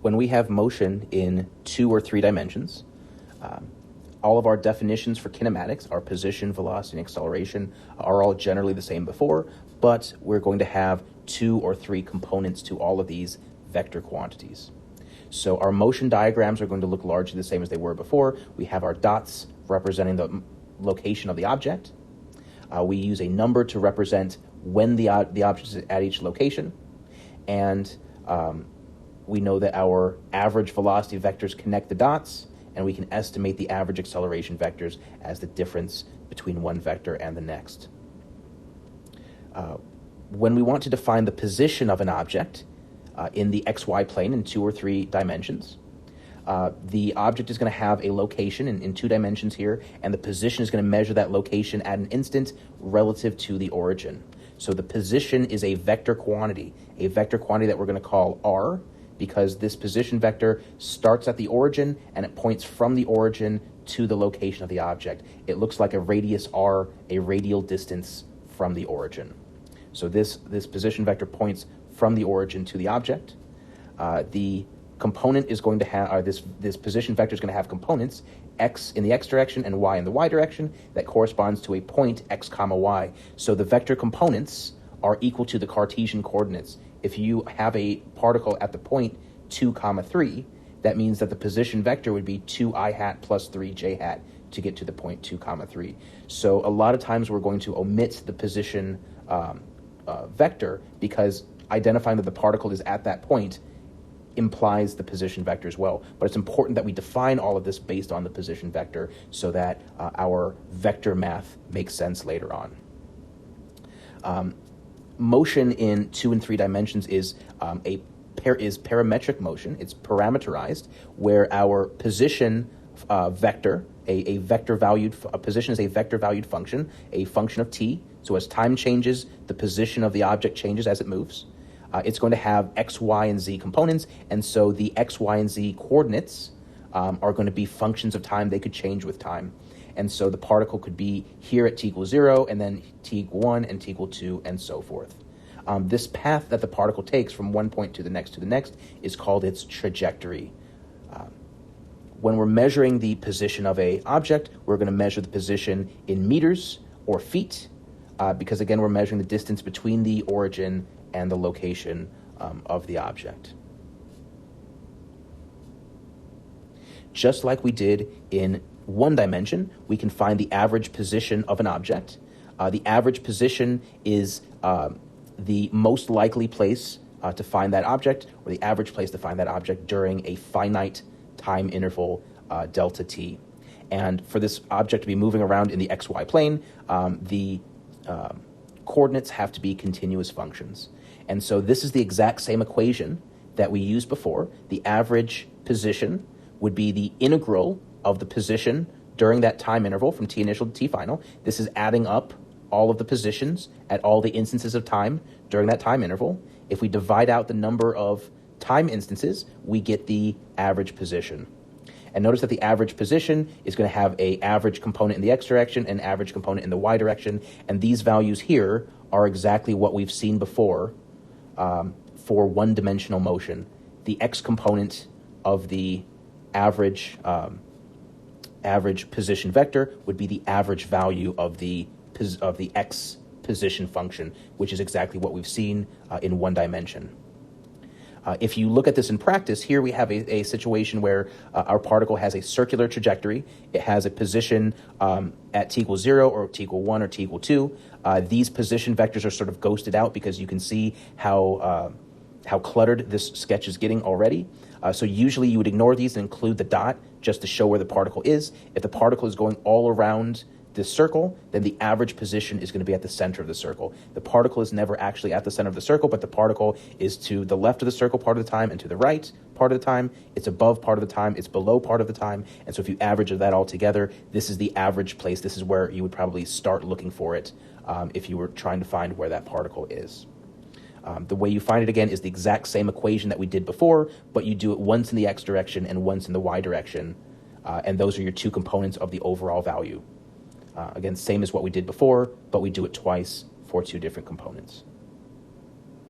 When we have motion in 2 or 3 dimensions, all of our definitions for kinematics, our position, velocity, and acceleration, are all generally the same before, but we're going to have 2 or 3 components to all of these vector quantities. So our motion diagrams are going to look largely the same as they were before. We have our dots representing the location of the object. We use a number to represent when the object is at each location. And we know that our average velocity vectors connect the dots, and we can estimate the average acceleration vectors as the difference between one vector and the next. When we want to define the position of an object in the xy plane in 2 or 3 dimensions, the object is going to have a location in 2 dimensions here, and the position is going to measure that location at an instant relative to the origin. So the position is a vector quantity that we're going to call r, because this position vector starts at the origin and it points from the origin to the location of the object. It looks like a radius r, a radial distance from the origin. So this position vector points from the origin to the object. The component is going to have, this position vector is going to have components, x in the x direction and y in the y direction, that corresponds to a point x comma y. So the vector components are equal to the Cartesian coordinates. If you have a particle at the point 2 comma 3, that means that the position vector would be 2i hat plus 3j hat to get to the point 2 comma 3. So a lot of times we're going to omit the position vector, because identifying that the particle is at that point implies the position vector as well. But it's important that we define all of this based on the position vector so that our vector math makes sense later on. Motion in 2 and 3 dimensions is parametric motion. It's parameterized, where our position vector, a position is a vector valued function, a function of t. So as time changes, the position of the object changes as it moves. It's going to have x, y, and z components, and so the x, y, and z coordinates are going to be functions of time. They could change with time. And so the particle could be here at t equals 0, and then t equal 1, and t equal 2, and so forth. This path that the particle takes from one point to the next is called its trajectory. When we're measuring the position of an object, we're going to measure the position in meters or feet, because again, we're measuring the distance between the origin and the location of the object. Just like we did in 1 dimension, we can find the average position of an object. The average position is the most likely place to find that object, or the average place to find that object during a finite time interval, delta t. And for this object to be moving around in the xy plane, the coordinates have to be continuous functions. And so this is the exact same equation that we used before. The average position would be the integral of the position during that time interval from t initial to t final. This is adding up all of the positions at all the instances of time during that time interval. If we divide out the number of time instances, we get the average position. And notice that the average position is going to have an average component in the x direction and average component in the y direction. And these values here are exactly what we've seen before for one-dimensional motion. The x component of the average position vector would be the average value of the x position function, which is exactly what we've seen in 1 dimension. If you look at this in practice, here we have a situation where our particle has a circular trajectory. It has a position at t equals 0 or t equal 1 or t equal 2. These position vectors are sort of ghosted out because you can see how cluttered this sketch is getting already. So usually you would ignore these and include the dot just to show where the particle is. If the particle is going all around this circle, then the average position is going to be at the center of the circle. The particle is never actually at the center of the circle, but the particle is to the left of the circle part of the time and to the right part of the time. It's above part of the time, it's below part of the time. And so if you average that all together, this is the average place. This is where you would probably start looking for it if you were trying to find where that particle is. The way you find it again is the exact same equation that we did before, but you do it once in the x direction and once in the y direction. And those are your 2 components of the overall value. Again, same as what we did before, but we do it twice for 2 different components.